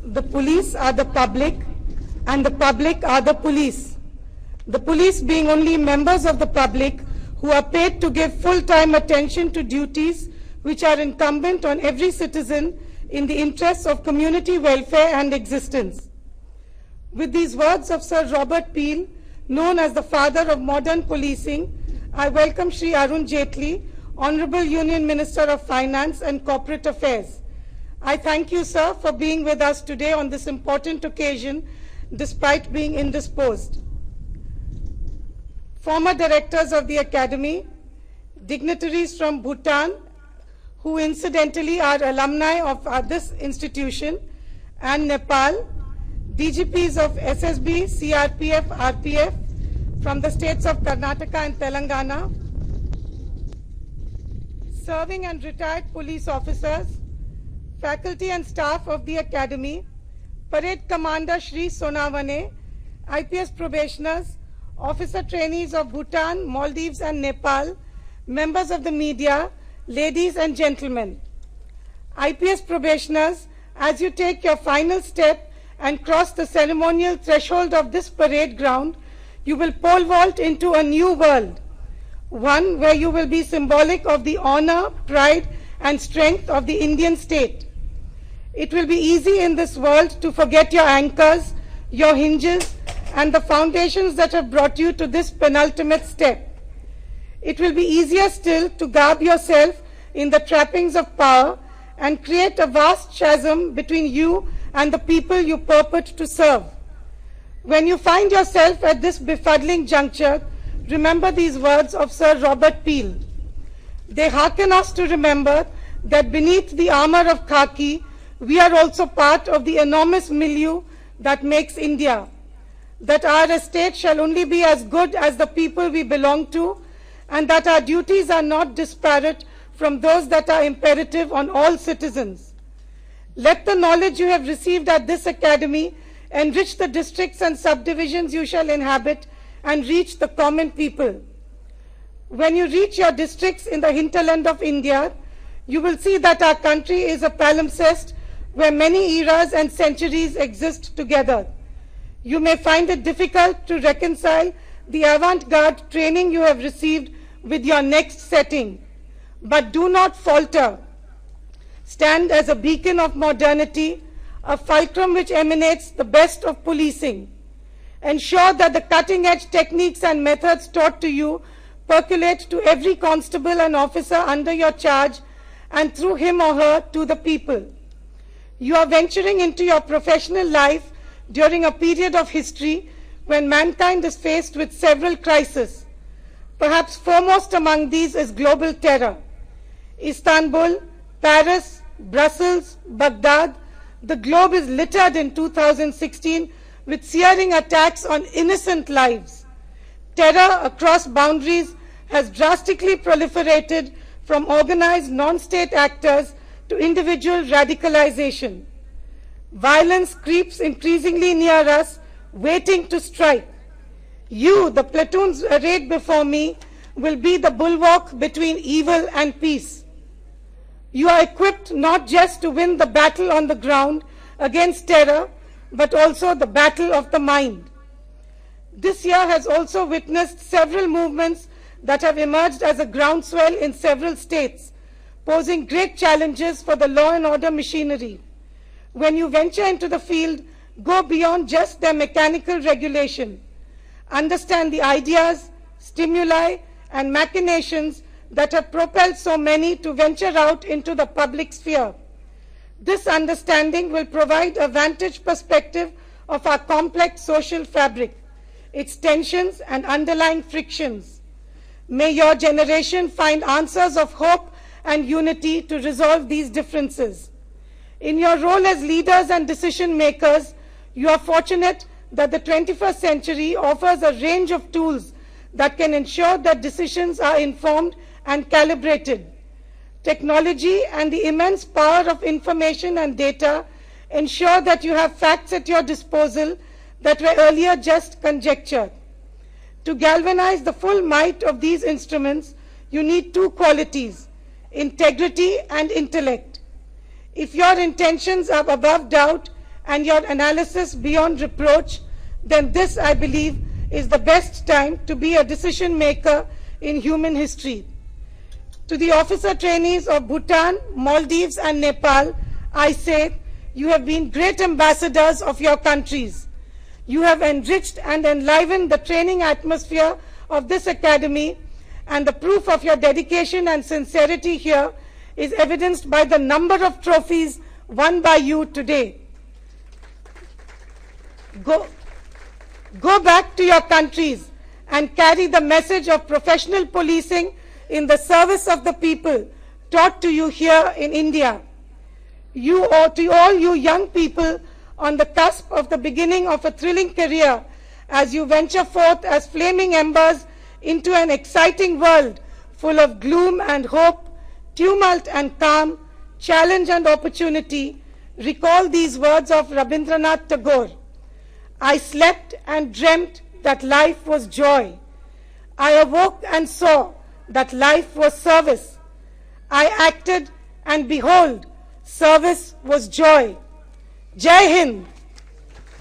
the police are the public and the public are the police. The police being only members of the public who are paid to give full-time attention to duties which are incumbent on every citizen in the interests of community welfare and existence. With these words of Sir Robert Peel, known as the father of modern policing, I welcome Shri Arun Jaitley, Honorable Union Minister of Finance and Corporate Affairs. I thank you, sir, for being with us today on this important occasion, despite being indisposed. Former directors of the Academy, dignitaries from Bhutan, who incidentally are alumni of this institution, and Nepal, DGPs of SSB, CRPF, RPF, from the states of Karnataka and Telangana, serving and retired police officers, faculty and staff of the Academy, Parade Commander Shri Sonavane, IPS probationers, officer trainees of Bhutan, Maldives and Nepal, members of the media, ladies and gentlemen. IPS probationers, as you take your final step and cross the ceremonial threshold of this parade ground, you will pole vault into a new world, one where you will be symbolic of the honor, pride and strength of the Indian state. It will be easy in this world to forget your anchors, your hinges and the foundations that have brought you to this penultimate step. It will be easier still to garb yourself in the trappings of power and create a vast chasm between you and the people you purport to serve. When you find yourself at this befuddling juncture, remember these words of Sir Robert Peel. They hearken us to remember that beneath the armor of khaki, we are also part of the enormous milieu that makes India, that our estate shall only be as good as the people we belong to, and that our duties are not disparate from those that are imperative on all citizens. Let the knowledge you have received at this Academy enrich the districts and subdivisions you shall inhabit and reach the common people. When you reach your districts in the hinterland of India, you will see that our country is a palimpsest where many eras and centuries exist together. You may find it difficult to reconcile the avant-garde training you have received with your next setting, but do not falter. Stand as a beacon of modernity, a fulcrum which emanates the best of policing. Ensure that the cutting-edge techniques and methods taught to you percolate to every constable and officer under your charge and through him or her to the people. You are venturing into your professional life during a period of history when mankind is faced with several crises. Perhaps foremost among these is global terror. Istanbul, Paris, Brussels, Baghdad, the globe is littered in 2016 with searing attacks on innocent lives. Terror across boundaries has drastically proliferated from organized non-state actors to individual radicalization. Violence creeps increasingly near us, waiting to strike. You, the platoons arrayed before me, will be the bulwark between evil and peace. You are equipped not just to win the battle on the ground against terror, but also the battle of the mind. This year has also witnessed several movements that have emerged as a groundswell in several states, posing great challenges for the law and order machinery. When you venture into the field, go beyond just their mechanical regulation. Understand the ideas, stimuli, and machinations that have propelled so many to venture out into the public sphere. This understanding will provide a vantage perspective of our complex social fabric, its tensions and underlying frictions. May your generation find answers of hope and unity to resolve these differences. In your role as leaders and decision makers, you are fortunate that the 21st century offers a range of tools that can ensure that decisions are informed and calibrated. Technology and the immense power of information and data ensure that you have facts at your disposal that were earlier just conjecture. To galvanize the full might of these instruments, you need two qualities: integrity and intellect. If your intentions are above doubt and your analysis beyond reproach, then this, I believe, is the best time to be a decision maker in human history. To the officer trainees of Bhutan, Maldives and Nepal, I say, you have been great ambassadors of your countries. You have enriched and enlivened the training atmosphere of this academy, and the proof of your dedication and sincerity here is evidenced by the number of trophies won by you today. Go back to your countries and carry the message of professional policing in the service of the people taught to you here in India. To all you young people on the cusp of the beginning of a thrilling career as you venture forth as flaming embers into an exciting world full of gloom and hope, tumult and calm, challenge and opportunity, recall these words of Rabindranath Tagore. I slept and dreamt that life was joy. I awoke and saw that life was service. I acted and behold, service was joy. Jai Hind!